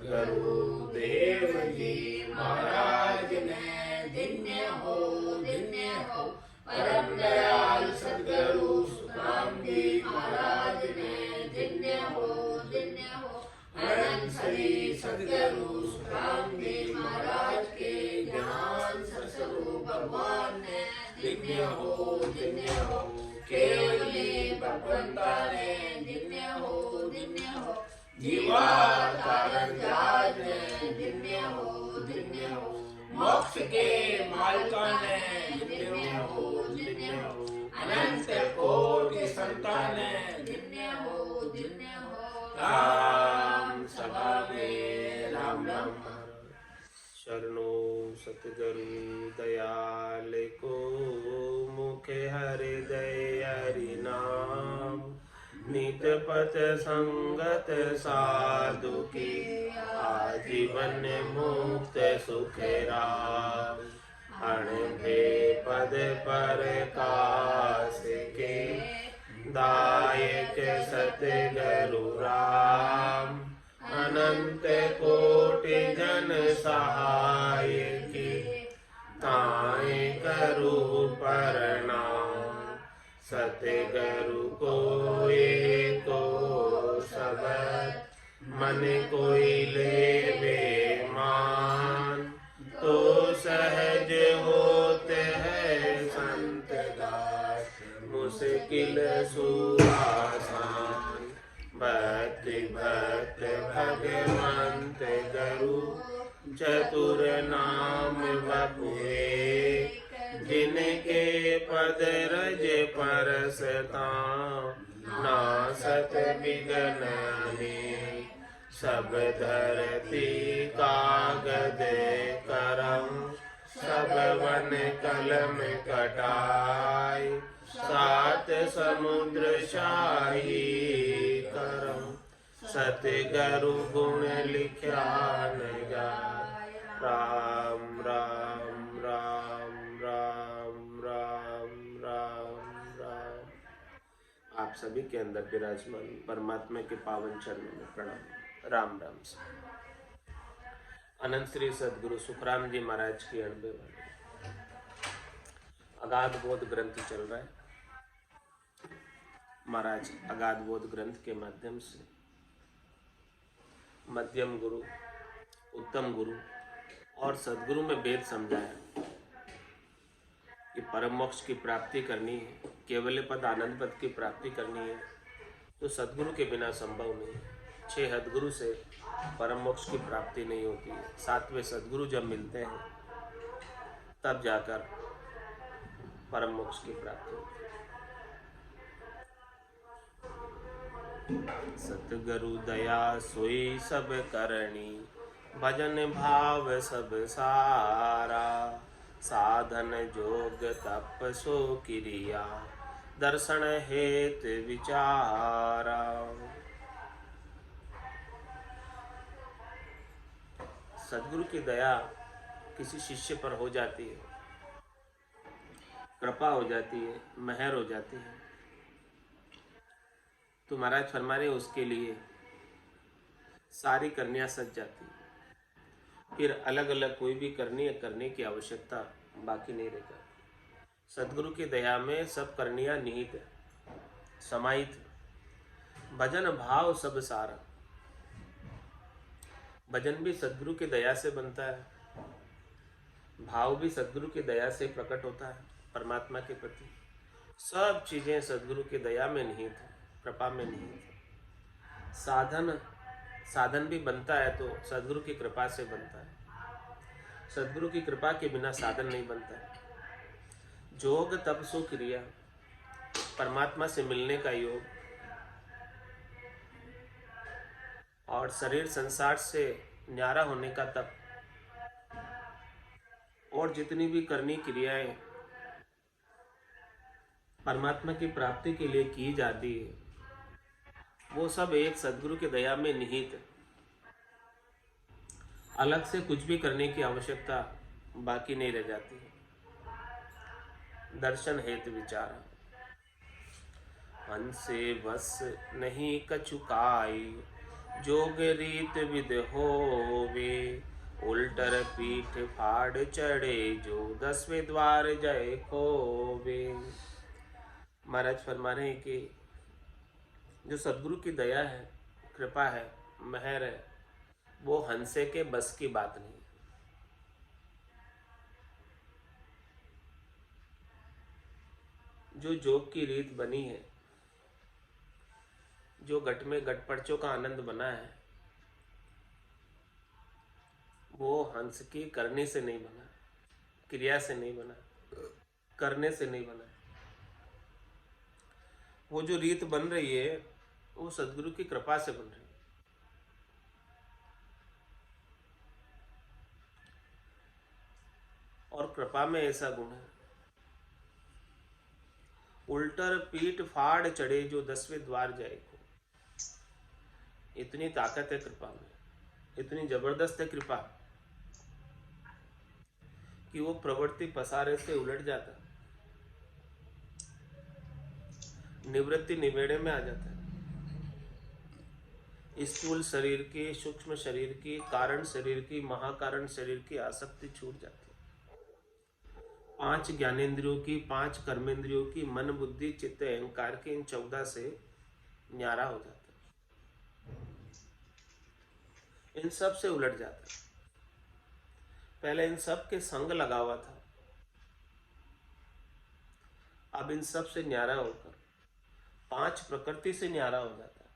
गुरुदेव जी महाराज ने धन्य हो परम दयाल सद्गुरु सुखराम जी महाराज ने धन्य हो अनंत श्री सद्गुरु सुखराम जी महाराज के ज्ञान स्वरूप भगवान ने धन्य हो केवली भगवंता ने धन्य हो जीवा कारण जाज ने धन्य हो मोक्ष के मालिका ने धन्य हो अनंत कोटि संतान ने धन्य हो राम सभा में राम राम शरणो सतगुरु दयाल को मुखे हृदय हरि नाम नित पथ संगत साधु की आजीवन मुक्त सुख राम अणभे पद पर कास के दायक सतगुरु राम अनंत कोटि जन सहाय की ताए करू प्रणाम सतगुरु को एको सबद मन कोई ले मान तो सहज होते हैं संत दास मुश्किल सुआसान भक्ति भक्त भगवंत गुरु चतुर नाम बपुए जिनके पद रज परसता नासत विघ्न में सब धरती कागज करम सब वन कलम कटाई सात समुद्र शाही करम सतगुरु गुण लिख्या न जाय राम राम राम राम राम राम राम। आप सभी के अंदर विराजमान परमात्मा के पावन चरणों में प्रणाम। राम राम से अनंत श्री सद्गुरु सुखराम जी महाराज की अणबे वाले अगाध बोध ग्रंथ चल रहा है। महाराज अगाध बोध ग्रंथ के माध्यम से मध्यम गुरु, उत्तम गुरु और सद्गुरु में भेद समझाया कि परम मोक्ष की प्राप्ति करनी है, केवल पद आनंद पद की प्राप्ति करनी है तो सद्गुरु के बिना संभव नहीं है। 6 सद्गुरु से परम मोक्ष की प्राप्ति नहीं होती है। 7वें सद्गुरु जब मिलते हैं तब जाकर परम मोक्ष की प्राप्ति होती है। सतगुरु दया सोई सब करनी भजन भाव सब सारा साधन जोग तप सो क्रिया दर्शन हेत विचारा। सद्गुरु की दया किसी शिष्य पर हो जाती है, कृपा हो जाती है, मेहर हो जाती है तो महाराज फरमा रहे उसके लिए सारी करनियां सज जाती है। फिर अलग अलग कोई भी करने की आवश्यकता बाकी नहीं रहेगा। सद्गुरु की दया में सब करनियां निहित है, समाहित। भजन भाव सब सारा, भजन भी सद्गुरु की दया से बनता है, भाव भी सद्गुरु की दया से प्रकट होता है परमात्मा के प्रति। सब चीजें सद्गुरु की दया में निहित है, कृपा में निहित है। साधन भी बनता है तो सद्गुरु की कृपा से बनता है। सद्गुरु की कृपा के बिना साधन नहीं बनता है। जोग तप सो क्रिया, परमात्मा से मिलने का योग और शरीर संसार से न्यारा होने का तप और जितनी भी करनी क्रियाएं परमात्मा की प्राप्ति के लिए की जाती है वो सब एक सद्गुरु की दया में निहित है। अलग से कुछ भी करने की आवश्यकता बाकी नहीं रह जाती है। दर्शन हेतु विचार मन से बस नहीं कछु काई जोग रीत विद होवे, उल्टर पीठ फाड़ चढ़े जो 10वें द्वार जय खोवे। महाराज फरमा रहे हैं कि जो सदगुरु की दया है, कृपा है, मेहर है, वो हंसे के बस की बात नहीं। जो जोग की रीत बनी है, जो घट में घटपर्चों का आनंद बना है, वो हंस की करने से नहीं बना, क्रिया से नहीं बना, करने से नहीं बना। वो जो रीत बन रही है वो सदगुरु की कृपा से बन रही है। और कृपा में ऐसा गुण है, उल्टर पीठ फाड़ चढ़े जो 10वें द्वार जाए को। इतनी ताकत है कृपा में, इतनी जबरदस्त है कृपा कि वो प्रवृत्ति पसारे से उलट जाता, निवृत्ति निवेड़े में आ जाता है। स्थूल शरीर की, सूक्ष्म शरीर की, कारण शरीर की, महाकारण शरीर की आसक्ति छूट जाती है। 5 ज्ञानेंद्रियों की, 5 कर्मेंद्रियों की, मन बुद्धि चित्त अहंकार के इन 14 से न्यारा हो जाता है, इन सब से उलट जाता है। पहले इन सब के संग लगा हुआ था, अब इन सब से न्यारा होकर 5 प्रकृति से न्यारा हो जाता है।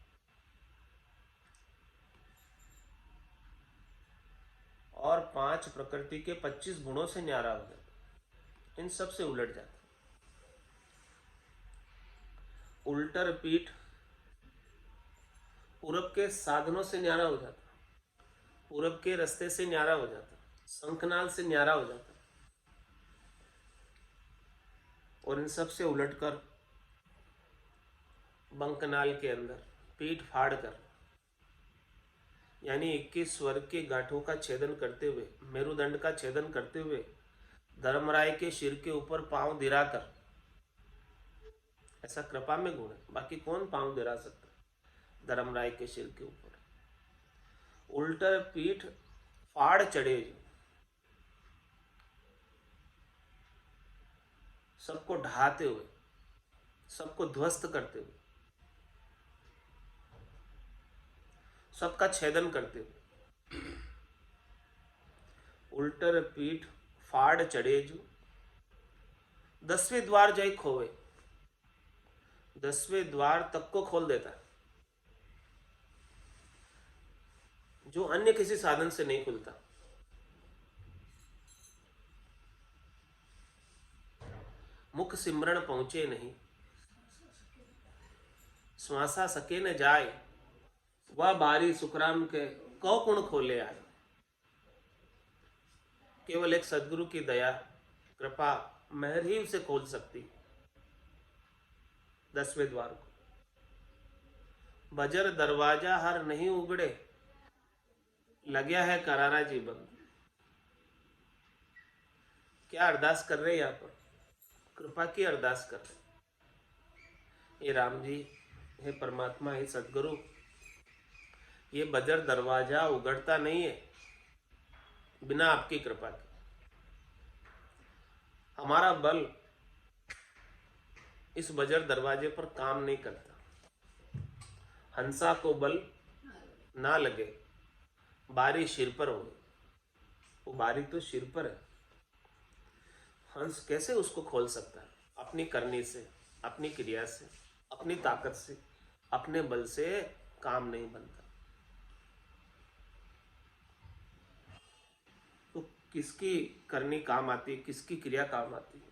और 5 प्रकृति के 25 गुणों से न्यारा हो जाता है, इन सब से उलट जाता है। उल्टर पीठ पूरब के साधनों से न्यारा हो जाता, पूरब के रास्ते से न्यारा हो जाता, शंखनाल से न्यारा हो जाता, और इन सब से उलटकर बंकनाल के अंदर पीठ फाड़ कर, यानी 21 स्वर्ग के गांठों का छेदन करते हुए, मेरुदंड का छेदन करते हुए, धर्मराय के सिर के ऊपर पांव दिराकर, ऐसा कृपा में गुण है। बाकी कौन पांव दिरा सकता धर्मराय के सिर के ऊपर। उल्टर पीठ फाड़ चढ़े, सबको ढहाते हुए, सबको ध्वस्त करते हुए, सबका छेदन करते हुए। उल्टर पीठ फाड़ चढ़े जो 10वें द्वार जय खोवे, 10वें द्वार तक को खोल देता है, जो अन्य किसी साधन से नहीं खुलता। मुख सिमरण पहुंचे नहीं, श्वासा सके न जाए, वह बारी सुखराम के कौ कुण खोले आए। केवल एक सदगुरु की दया, कृपा, मेहर ही उसे खोल सकती 10वें द्वार को। बजर दरवाजा हर नहीं उगड़े, लग्या है करारा जी बंद। क्या अरदास कर रहे हैं यहाँ पर, कृपा की अरदास कर रहे। ये राम जी, हे परमात्मा, हे सदगुरु, ये बजर दरवाजा उगड़ता नहीं है बिना आपकी कृपा के। हमारा बल इस बजर दरवाजे पर काम नहीं करता। हंसा को बल ना लगे, बारी सिर पर हो, वो बारी तो सिर पर है। हंस कैसे उसको खोल सकता है? अपनी करनी से, अपनी क्रिया से, अपनी ताकत से, अपने बल से काम नहीं बनता। तो किसकी करनी काम आती है, किसकी क्रिया काम आती है?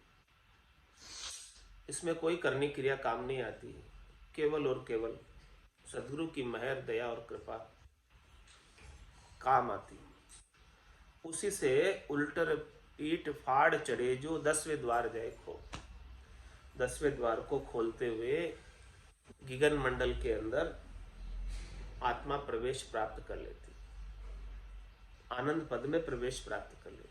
इसमें कोई करनी क्रिया काम नहीं आती है, केवल और केवल सदगुरु की मेहर, दया और कृपा काम आती है। उसी से उल्टर पीठ फाड़ चढ़े जो 10वें द्वार जय खो। 10वें द्वार को खोलते हुए गिगन मंडल के अंदर आत्मा प्रवेश प्राप्त कर लेती, आनंद पद में प्रवेश प्राप्त कर लेती।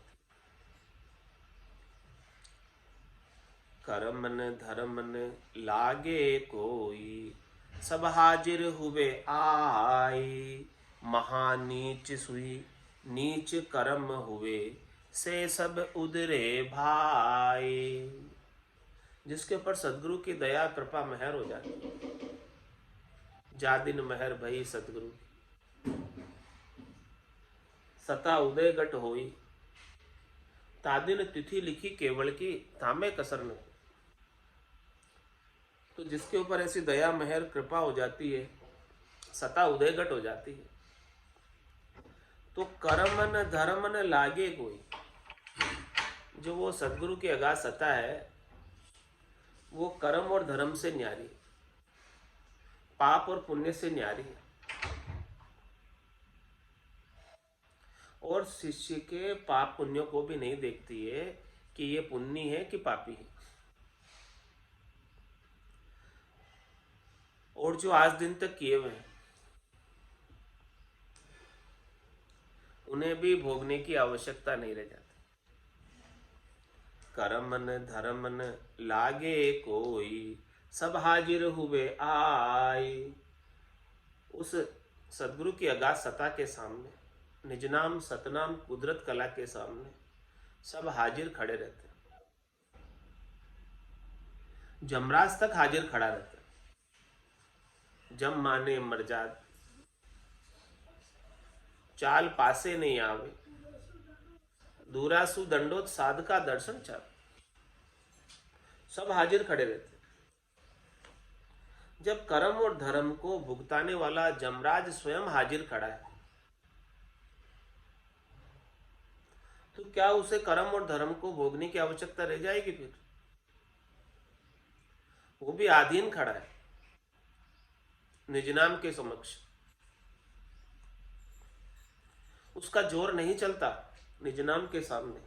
कर्म न धर्म न लागे कोई, सब हाजिर हुए आए, महानीच सुई नीच कर्म हुए, से सब उदरे भाई। जिसके ऊपर सदगुरु की दया कृपा मेहर हो जाती, जा दिन मेहर भई सदगुरु की, सता उदय गट होई, तादिन तिथि लिखी केवल की, थामे कसर न। तो जिसके ऊपर ऐसी दया मेहर कृपा हो जाती है, सता उदयगट हो जाती है, तो कर्म न धर्म न लागे कोई। जो वो सदगुरु की अगाध सता है, वो कर्म और धर्म से न्यारी, पाप और पुण्य से न्यारी है। और शिष्य के पाप पुण्यों को भी नहीं देखती है कि ये पुण्य है कि पापी है। और जो आज दिन तक किए हुए हैं, उन्हें भी भोगने की आवश्यकता नहीं रह जाती। कर्म न धर्म न लागे कोई, सब हाजिर हुए आए। उस सदगुरु की अगाध सत्ता के सामने, निज नाम सतनाम कुदरत कला के सामने सब हाजिर खड़े रहते हैं। जमराज तक हाजिर खड़ा रहता है। जम माने मरजाद, चाल पासे नहीं आवे, दूरासु दंडोत साध का दर्शन चाल। सब हाजिर खड़े रहते हैं। जब कर्म और धर्म को भुगताने वाला जमराज स्वयं हाजिर खड़ा है, तो क्या उसे कर्म और धर्म को भोगने की आवश्यकता रह जाएगी? फिर वो भी आधीन खड़ा है निज नाम के समक्ष। उसका जोर नहीं चलता निज नाम के सामने।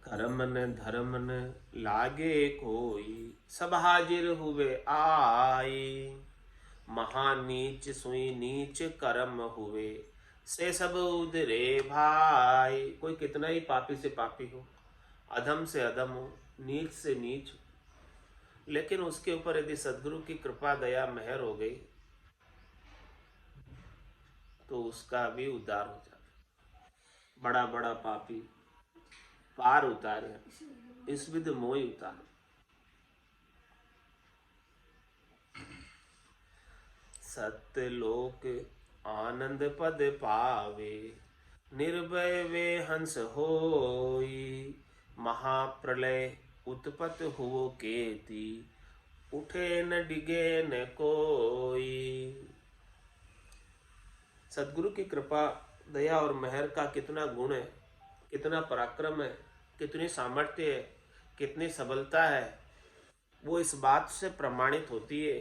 कर्म न धर्म न लागे कोई, सब हाजिर हुए आए। महानीच सुई नीच कर्म हुए, से सब उदरे भाई। कोई कितना ही पापी से पापी हो, अधम से अधम हो, नीच से नीच हो, लेकिन उसके ऊपर यदि सदगुरु की कृपा दया मेहर हो गई तो उसका भी उद्धार हो जाता। बड़ा बड़ा पापी पार उतारे, इस विध मोह उतारे। सत्यलोक आनंद पद पावे, निर्भय वे हंस होई। महाप्रलय उत्पत हुओ केती, उठे न डिगे न कोई। सदगुरु की कृपा दया और मेहर का कितना गुण है, कितना पराक्रम है, कितनी सामर्थ्य है, कितनी सबलता है, वो इस बात से प्रमाणित होती है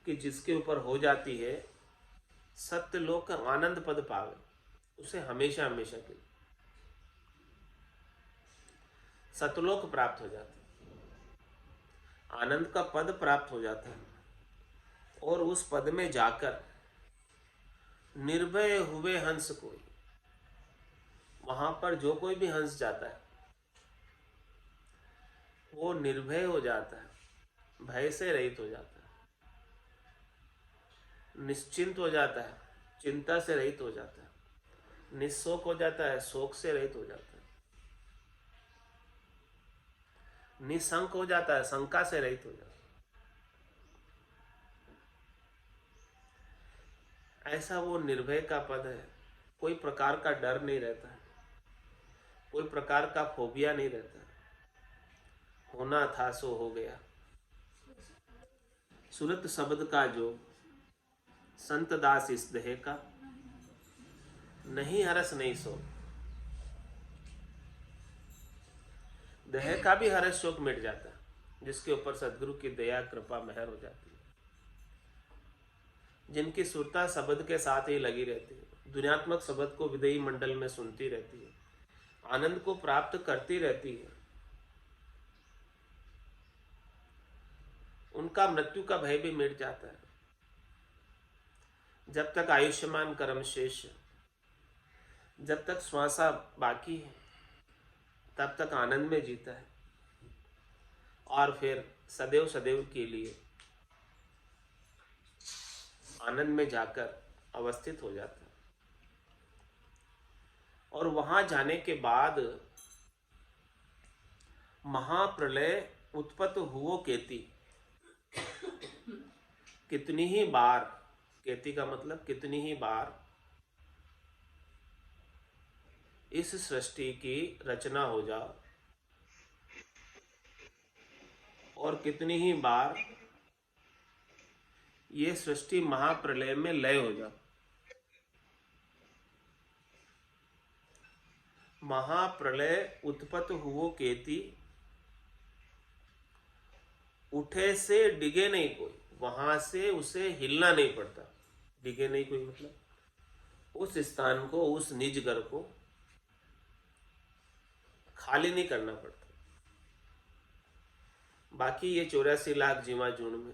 कि जिसके ऊपर हो जाती है, सत्यलोक आनंद पद पावे, उसे हमेशा हमेशा के सतलोक प्राप्त हो जाता है, आनंद का पद प्राप्त हो जाता है। और उस पद में जाकर निर्भय हुए हंस कोई, वहां पर जो कोई भी हंस जाता है वो निर्भय हो जाता है, भय से रहित हो जाता है, निश्चिंत हो जाता है, चिंता से रहित हो जाता है, निशोक हो जाता है, शोक से रहित हो जाता है, निशंक हो जाता है, शंका से रहित हो जाता है। ऐसा वो निर्भय का पद है। कोई प्रकार का डर नहीं रहता है, कोई प्रकार का फोबिया नहीं रहता है। होना था सो हो गया। सुरत शब्द का जो संत दास इस देह का, नहीं हरस नहीं सो। देह का भी हर्ष शोक मिट जाता है जिसके ऊपर सदगुरु की दया कृपा मेहर हो जाती है। जिनकी सुरता शब्द के साथ ही लगी रहती है, दुनियात्मक शब्द को विदेही मंडल में सुनती रहती है, आनंद को प्राप्त करती रहती है, उनका मृत्यु का भय भी मिट जाता है। जब तक आयुष्मान कर्म शेष, जब तक श्वासा बाकी है, तब तक आनंद में जीता है। और फिर सदैव सदैव के लिए आनंद में जाकर अवस्थित हो जाता है। और वहां जाने के बाद महाप्रलय उत्पत्त हुओ केति, कितनी ही बार, केति का मतलब कितनी ही बार इस सृष्टि की रचना हो जाओ और कितनी ही बार ये सृष्टि महाप्रलय में लय हो जाओ। महाप्रलय उत्पत्त हुओ केति, उठे से डिगे नहीं कोई, वहां से उसे हिलना नहीं पड़ता। डिगे नहीं कोई मतलब उस स्थान को, उस निज घर को खाली नहीं करना पड़ता। बाकी ये 84 लाख जीवा जून में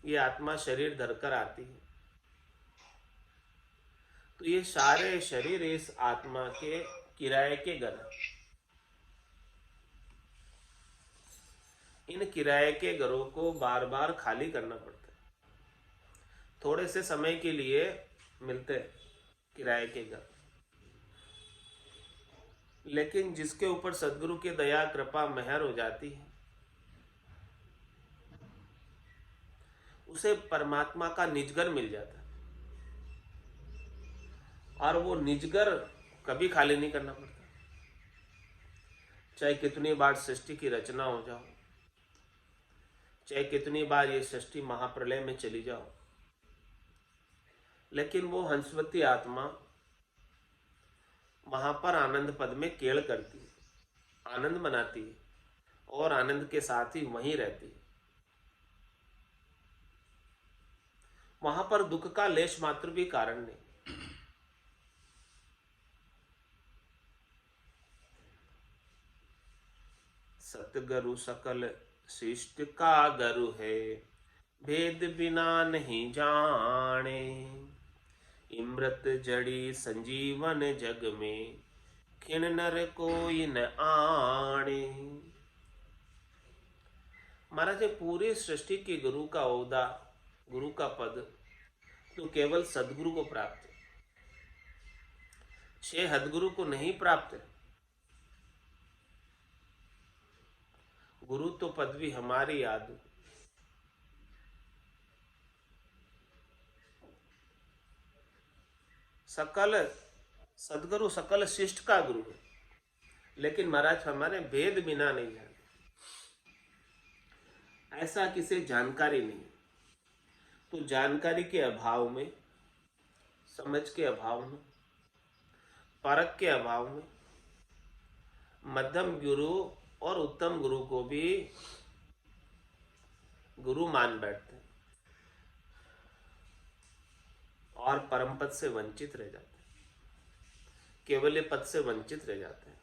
ये आत्मा शरीर धरकर आती है, तो ये सारे शरीर इस आत्मा के किराए के घर हैं। इन किराए के घरों को बार बार खाली करना पड़ता है। थोड़े से समय के लिए मिलते हैं किराए के घर, लेकिन जिसके ऊपर सदगुरु की दया कृपा मेहर हो जाती है, उसे परमात्मा का निजगर मिल जाता है। और वो निजगर कभी खाली नहीं करना पड़ता। चाहे कितनी बार सृष्टि की रचना हो जाओ, चाहे कितनी बार ये सृष्टि महाप्रलय में चली जाओ, लेकिन वो हंसवती आत्मा वहां पर आनंद पद में केड़ करती है, आनंद मनाती है और आनंद के साथ ही वहीं रहती है। वहां पर दुख का लेश मात्र भी कारण नहीं। सतगुरु सकल शिष्ट का गुरु है, भेद बिना नहीं जाने। इमृत जड़ी संजीवन जग में, खिन नर कोई न आणे। महाराज, पूरी सृष्टि के गुरु का ओहदा, गुरु का पद तो केवल सदगुरु को प्राप्त है। 6 हदगुरु को नहीं प्राप्त है। गुरु तो पदवी हमारी याद, सकल सदगुरु सकल शिष्ट का गुरु है, लेकिन महाराज हमारे भेद बिना नहीं जाने। ऐसा किसी जानकारी नहीं, तो जानकारी के अभाव में, समझ के अभाव में, परख के अभाव में मध्यम गुरु और उत्तम गुरु को भी गुरु मान बैठते हैं और परम पद से वंचित रह जाते हैं, केवल पद से वंचित रह जाते हैं,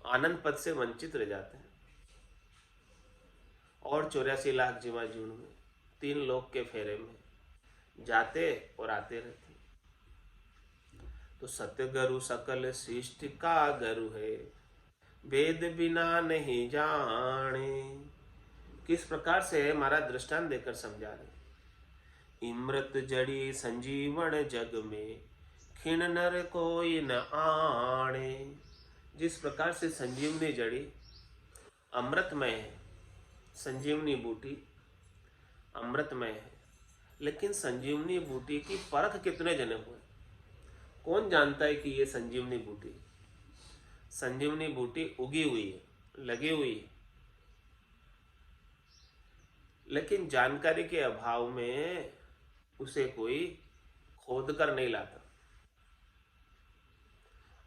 आनंद पद से वंचित रह जाते हैं। और 84 लाख जीवा जून में 3 लोक के फेरे में जाते और आते रहते। तो सतगुरु सकल शिष्ट का गुरु है, भेद बिना नहीं जाने। किस प्रकार से हमारा दृष्टांत देकर समझा रहे। इमृत जड़ी संजीवन जग में, खिन नर कोई न आणे। जिस प्रकार से संजीवनी जड़ी अमृतमय है, संजीवनी बूटी अमृतमय है, लेकिन संजीवनी बूटी की परख कितने जने हुए? कौन जानता है कि ये संजीवनी बूटी, संजीवनी बूटी उगी हुई है, लगी हुई है, लेकिन जानकारी के अभाव में उसे कोई खोद कर नहीं लाता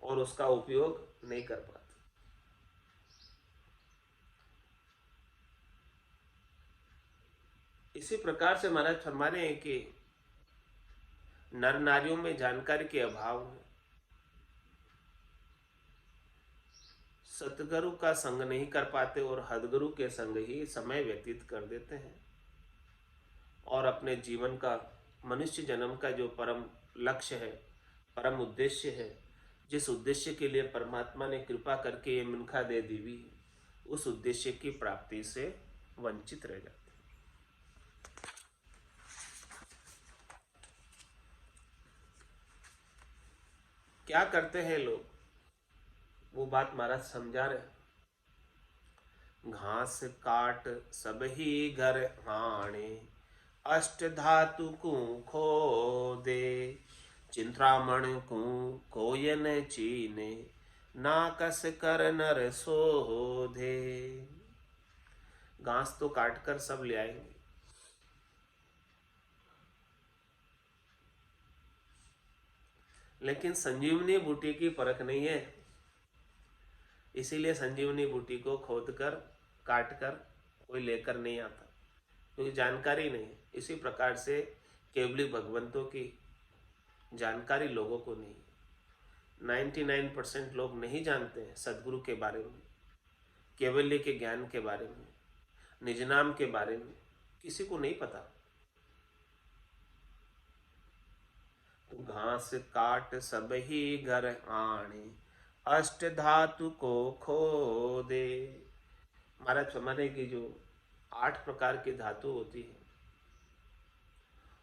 और उसका उपयोग नहीं कर पाता। इसी प्रकार से महाराज फरमा रहे हैं कि नर नारियों में जानकारी के अभाव में सतगुरु का संग नहीं कर पाते और हदगुरु के संग ही समय व्यतीत कर देते हैं और अपने जीवन का, मनुष्य जन्म का जो परम लक्ष्य है, परम उद्देश्य है, जिस उद्देश्य के लिए परमात्मा ने कृपा करके ये मिनखा दे दी, उस उद्देश्य की प्राप्ति से वंचित रह जाते। क्या करते हैं लोग, वो बात महाराज समझा रहे। घास काट सब ही घर हाणे, अष्ट धातु को खोदे, चिंतामण को कोयन चीने, नाकस कर नर सोधे। घास तो काट कर सब ले आएंगे, लेकिन संजीवनी बूटी की परख नहीं है, इसीलिए संजीवनी बूटी को खोद कर काट कर कोई लेकर नहीं आता, क्योंकि जानकारी नहीं है। इसी प्रकार से केवली भगवंतों की जानकारी लोगों को नहीं है। 99% लोग नहीं जानते हैं सदगुरु के बारे में, केवल्य के ज्ञान के बारे में, निज नाम के बारे में, किसी को नहीं पता। तो घास काट सब ही घर आने, अष्ट धातु को खोदे। महाराज फरमाने की जो 8 प्रकार की धातु होती है,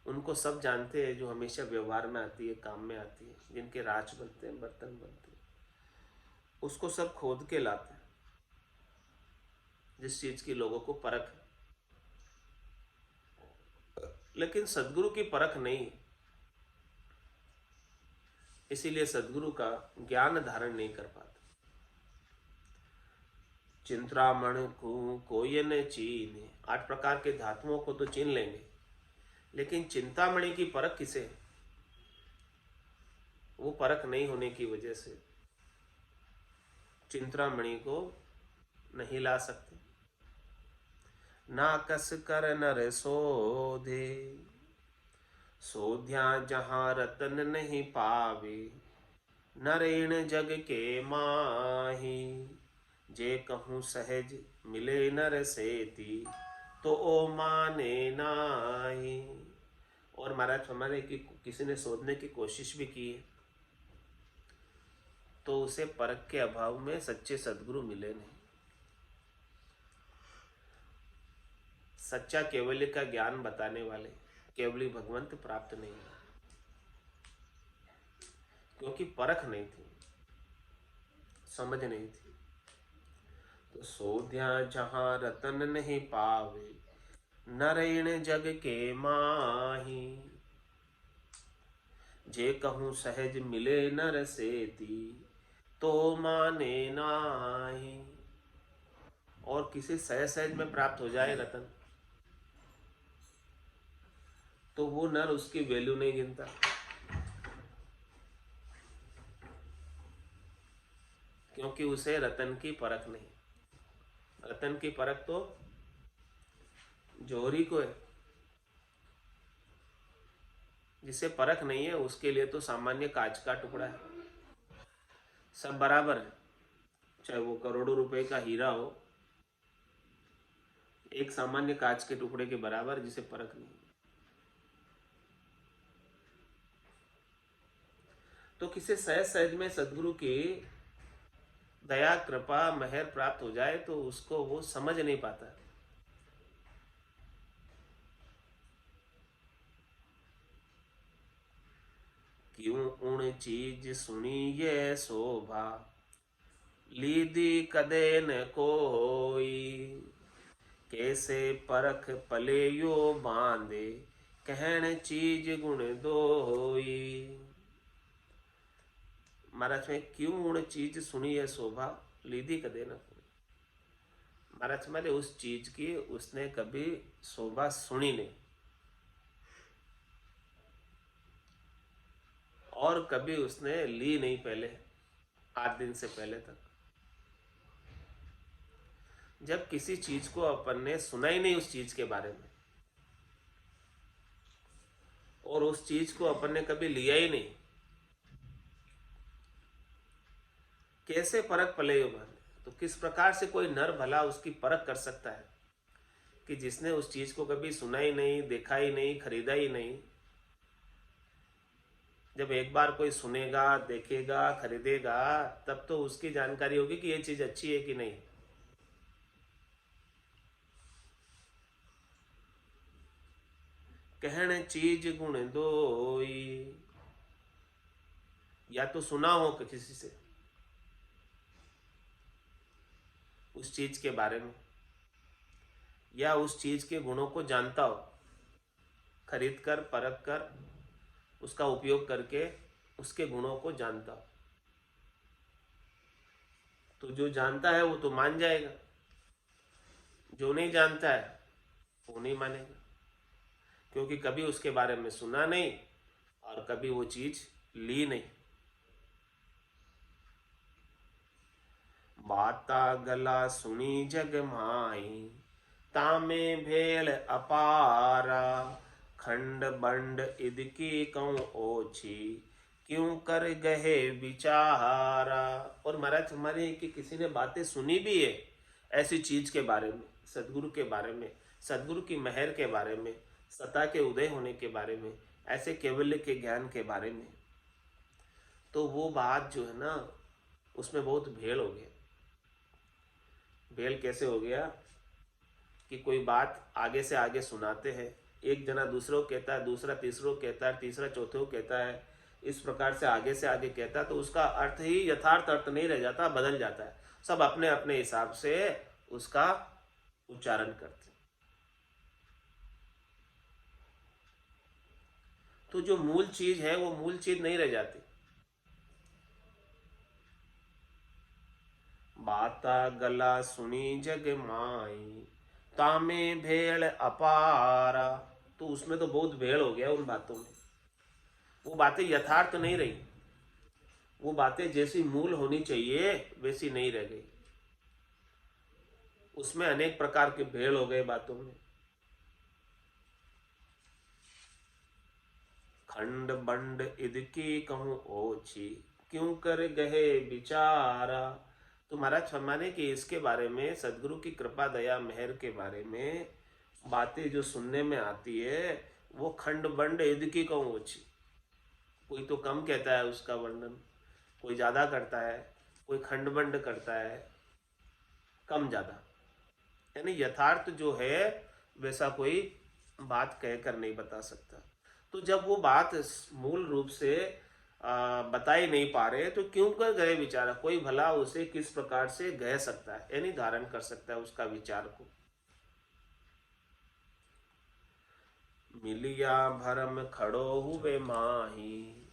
उनको सब जानते हैं, जो हमेशा व्यवहार में आती है, काम में आती है, जिनके राज बनते हैं, बर्तन बनते हैं, उसको सब खोद के लाते हैं। जिस चीज की लोगों को परख है, लेकिन सदगुरु की परख नहीं, इसीलिए सदगुरु का ज्ञान धारण नहीं कर पाते। चिंतामण को कोयन चीने, 8 प्रकार के धातुओं को तो चीन लेंगे, लेकिन चिंतामणि की परख किसे है? वो परख नहीं होने की वजह से चिंतामणि को नहीं ला सकते। ना कस कर नर सोधे, सोध्या जहां रतन नहीं पावे, नरेण जग के माही, जे कहूँ सहज मिले नर सेती, तो ओ माने नाही। और महाराज हमारे कि किसी ने शोधने की कोशिश भी की है, तो उसे परख के अभाव में सच्चे सदगुरु मिले नहीं। सच्चा केवल्य का ज्ञान बताने वाले केवली भगवंत प्राप्त नहीं है, क्योंकि परख नहीं थी, समझ नहीं थी। तो सोध्या जहां रतन नहीं पावे, नरेण जग के माही, जे कहूँ सहज मिले नर सेती, तो माने नाही। और किसी सहज सहज में प्राप्त हो जाए रतन, तो वो नर उसकी वैल्यू नहीं गिनता, क्योंकि उसे रतन की परख नहीं। रतन की परख तो जोहरी को है, जिसे परख नहीं है उसके लिए तो सामान्य कांच का टुकड़ा है, सब बराबर है। चाहे वो करोड़ों रुपए का हीरा हो, एक सामान्य कांच के टुकड़े के बराबर, जिसे परख नहीं। तो किसी सहज सहज में सदगुरु की दया कृपा मेहर प्राप्त हो जाए, तो उसको वो समझ नहीं पाता। क्यों उन चीज सुनी ये शोभा, लीदी कदे न कोई, कैसे परख पले यो बांधे, कहन चीज गुण दोई। महाराज में क्यों उन चीज सुनी है शोभा, लीदी कदे न कोई। महाराज मारे उस चीज की उसने कभी शोभा सुनी नहीं, और कभी उसने ली नहीं पहले, 8 दिन से पहले तक। जब किसी चीज को अपन ने सुना ही नहीं उस चीज के बारे में, और उस चीज को अपन ने कभी लिया ही नहीं, कैसे परख पले यो बांधे। तो किस प्रकार से कोई नर भला उसकी परख कर सकता है कि जिसने उस चीज को कभी सुना ही नहीं, देखा ही नहीं, खरीदा ही नहीं, जब एक बार कोई सुनेगा, देखेगा, खरीदेगा, तब तो उसकी जानकारी होगी कि ये चीज अच्छी है कि नहीं। कहण चीज गुण दोई, या तो सुना हो किसी से उस चीज के बारे में, या उस चीज के गुणों को जानता हो, खरीद कर परख कर उसका उपयोग करके उसके गुणों को जानता हो। तो जो जानता है वो तो मान जाएगा, जो नहीं जानता है वो नहीं मानेगा, क्योंकि कभी उसके बारे में सुना नहीं और कभी वो चीज ली नहीं। बाता गला सुनी जग माई, तामे भेल अपारा, खंड बंड इदकी कहूँ ओछी, क्यों कर गहे विचारा। और महाराज हमारे कि किसी ने बातें सुनी भी है ऐसी चीज के बारे में, सदगुरु के बारे में, सदगुरु की मेहर के बारे में, सत्ता के उदय होने के बारे में, ऐसे केवल्य के ज्ञान के बारे में, तो वो बात जो है ना उसमें बहुत भेड़ हो गया। भेड़ कैसे हो गया कि कोई बात आगे से आगे सुनाते हैं, एक जना दूसरों को कहता है, दूसरा तीसरों को कहता है, तीसरा चौथे को कहता है, इस प्रकार से आगे कहता है, तो उसका अर्थ ही यथार्थ अर्थ नहीं रह जाता, बदल जाता है। सब अपने अपने हिसाब से उसका उच्चारण करते हैं। तो जो मूल चीज है वो मूल चीज नहीं रह जाती। बाता गला सुनी जग माई, तामे भेड़ अपारा। तो उसमें तो बहुत भेड़ हो गया उन बातों में, वो बातें यथार्थ नहीं रही, वो बातें जैसी मूल होनी चाहिए वैसी नहीं रह गई, उसमें अनेक प्रकार के भेड़ हो गए बातों में। खंड बंड इदकी कहूँ ओछी, क्यों कर गहे विचारा। तो महाराज फरमाने कि इसके बारे में, सदगुरु की कृपा दया मेहर के बारे में बातें जो सुनने में आती है वो खंड बंड इदकी कहूँ ओछी। कोई तो कम कहता है उसका वर्णन, कोई ज्यादा करता है, कोई खंड बंड करता है, कम ज्यादा, यानी यथार्थ जो है वैसा कोई बात कहकर नहीं बता सकता। तो जब वो बात मूल रूप से बता ही नहीं पा रहे तो क्यों कर गए विचार, कोई भला उसे किस प्रकार से कह सकता है, यानी धारण कर सकता है उसका विचार को। मिलिया भरम खड़ो हुए माही,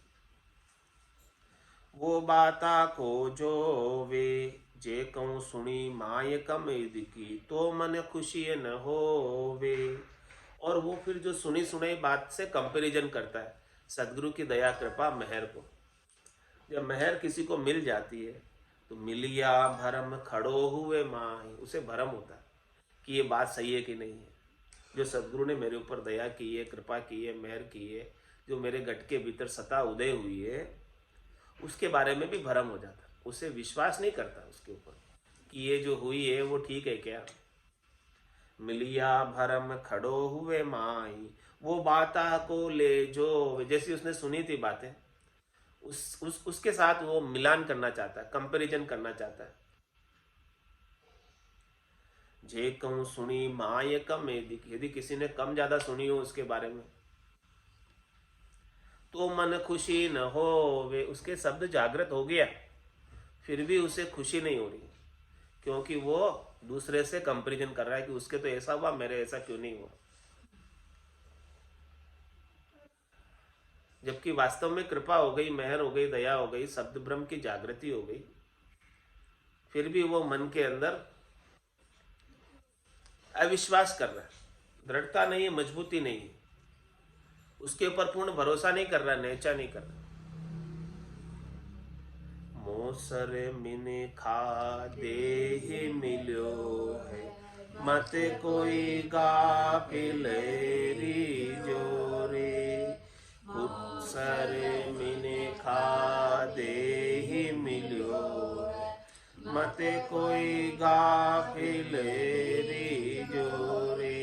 वो बाता को जो वे, जे कहूँ सुनी माय कमेद की, तो मन खुशी न होवे। और वो फिर जो सुनी सुनाई बात से कंपैरिजन करता है सदगुरु की दया कृपा मेहर को। जब मेहर किसी को मिल जाती है तो मिलिया भरम खड़ो हुए माही, उसे भरम होता है कि ये बात सही है कि नहीं है, जो सदगुरु ने मेरे ऊपर दया की है, कृपा की है, मेहर की है, जो मेरे गट के भीतर सता उदय हुई है, उसके बारे में भी भरम हो जाता, उसे विश्वास नहीं करता उसके ऊपर कि ये जो हुई है वो ठीक है क्या। मिलिया भरम खड़ो हुए माई, वो बाता को ले जो, जैसी उसने सुनी थी बातें उसके साथ वो मिलान करना चाहता है, कंपैरिजन करना चाहता है। जे कहूँ सुनी माय कम, यदि किसी ने कम ज्यादा सुनी हो उसके बारे में तो मन खुशी न हो वे, उसके शब्द जागृत हो गया फिर भी उसे खुशी नहीं हो रही, क्योंकि वो दूसरे से कंपैरिजन कर रहा है कि उसके तो ऐसा हुआ, मेरे ऐसा क्यों नहीं हुआ। जबकि वास्तव में कृपा हो गई, मेहर हो गई, दया हो गई, शब्द ब्रह्म की जागृति हो गई, फिर भी वो मन के अंदर अविश्वास कर रहा है, दृढ़ता नहीं है, मजबूती नहीं है, उसके ऊपर पूर्ण भरोसा नहीं कर रहा, नेचा नहीं कर रहा। मोसर मिने खा देह मिलो है, मत कोई गाफिलेरी जोरे। मोसर मिने खा देह मिलो है, मत कोई गाफिलेरी जोरे।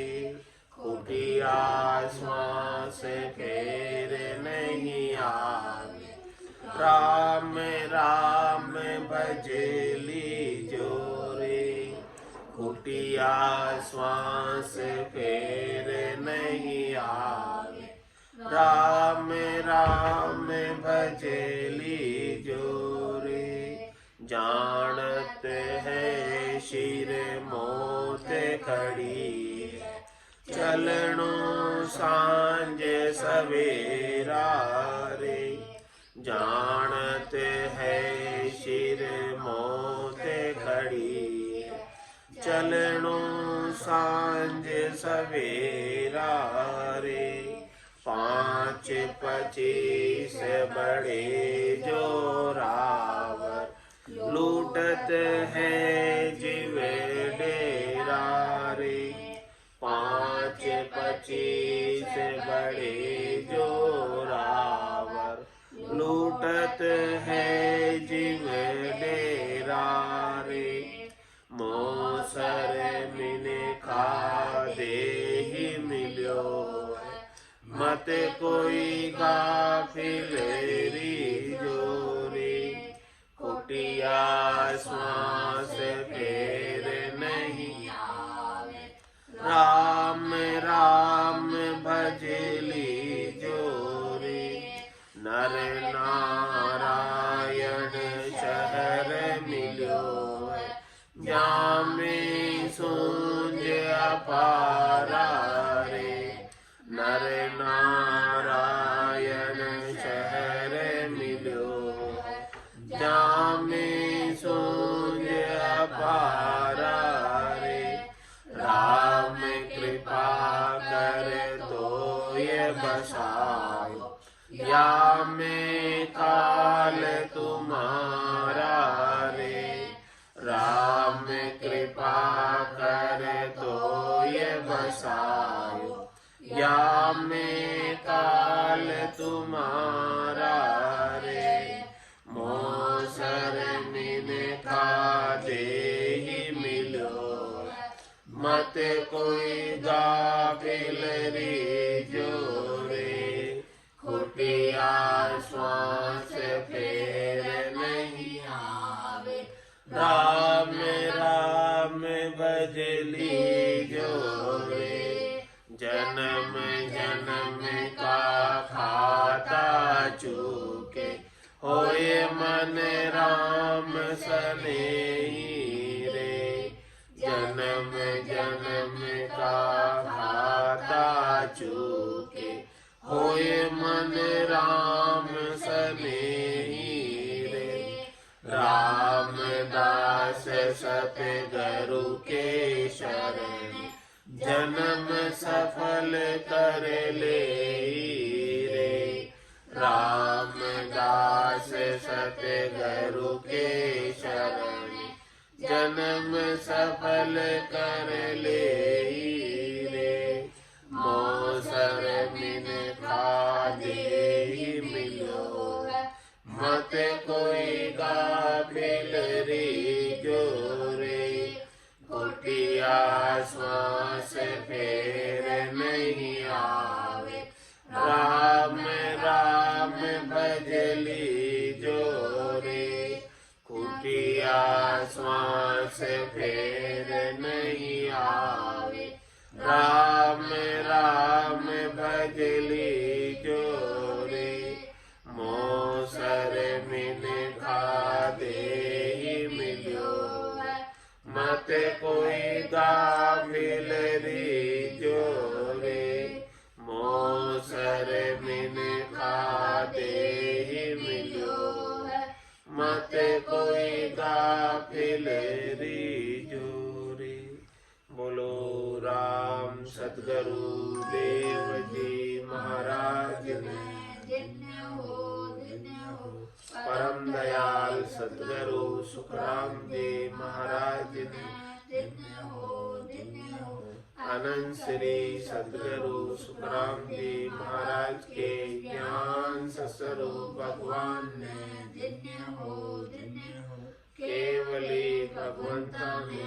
कुटिया श्वास फेर नहीं आ राम राम भजली जोरे, कुटिया श्वास फेर नहीं आवे। राम राम भजली जोरे, जानत है शिर मोत खड़ी है। चलनो सांझ सवेरा रे, जानत है शिर मोत खड़ी है। चलनो सांझ सवेरा रे, 5-25 बड़े जोरावर, लूटत है जीव डेरा रे। 5-25 बड़े जोरावर, लूटत है जीव डेरा रे। मोसर मिने खा देहि मिल्यो, मत कोई गाफिलेरी जोरी। कुटिया श्वास फेर नहीं आवे, राम राम भजली जोरी। नर नारायण शहर मिल्यो है, जामे सूंझ अपारा रे। नर नारायण शहर मिल्यो है, जामे सूंझ अपारा रे। राम कृपा कर तो ये बसायो, या में काल तुम्हारा रे। राम कृपा कर तो ये बसायो, या में काल तुम्हारा रे। मोसर मिन खा देहि मिलो, मत कोई गाफिल री जोरे। कुटिया श्वास फेर नहीं आवे, राम राम भजली जोरे। जन्म जन्म का खाता चूके, होए मन राम सनेही रे। जन्म जन्म का खाता चूके, होए मन राम सनेही रे। रामदास सतगुरु के शरण, जन्म सफल कर ले रे। रामदास सतगुरु के शरण, जन्म सफल कर ले रे। मोसर मिन खा देहि मिलो, मत कोई गाफिल री जोरे। कुटिया श्वास फेर नहीं आवे, राम राम भजली जोरे। कुटिया श्वास फेर नहीं आवे, राम राम भजली जोरे। मोसर मिन खा देहि मिल्यो, मत कोई गाफिल री जोरे। मोसर मिन खा देहि मिल्यो, मत कोई गाफिल री जोरे। बोलो राम सतगुरु देव जी महाराज ने, परम दयाल सतगुरु सुखराम जी महाराज ने, अनंत श्री सतगुरु सुखराम जी महाराज के ज्ञान स्वरूप भगवान ने, केवली भगवंता ने,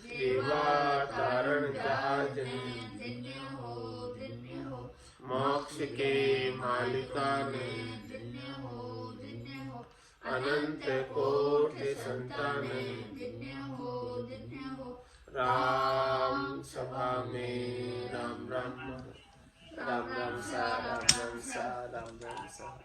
सेवा तारण जहाज ने, मोक्ष के मालिका ने अनंत कोटि संताने राम सभा में राम राम राम राम सा राम राम सा राम राम सा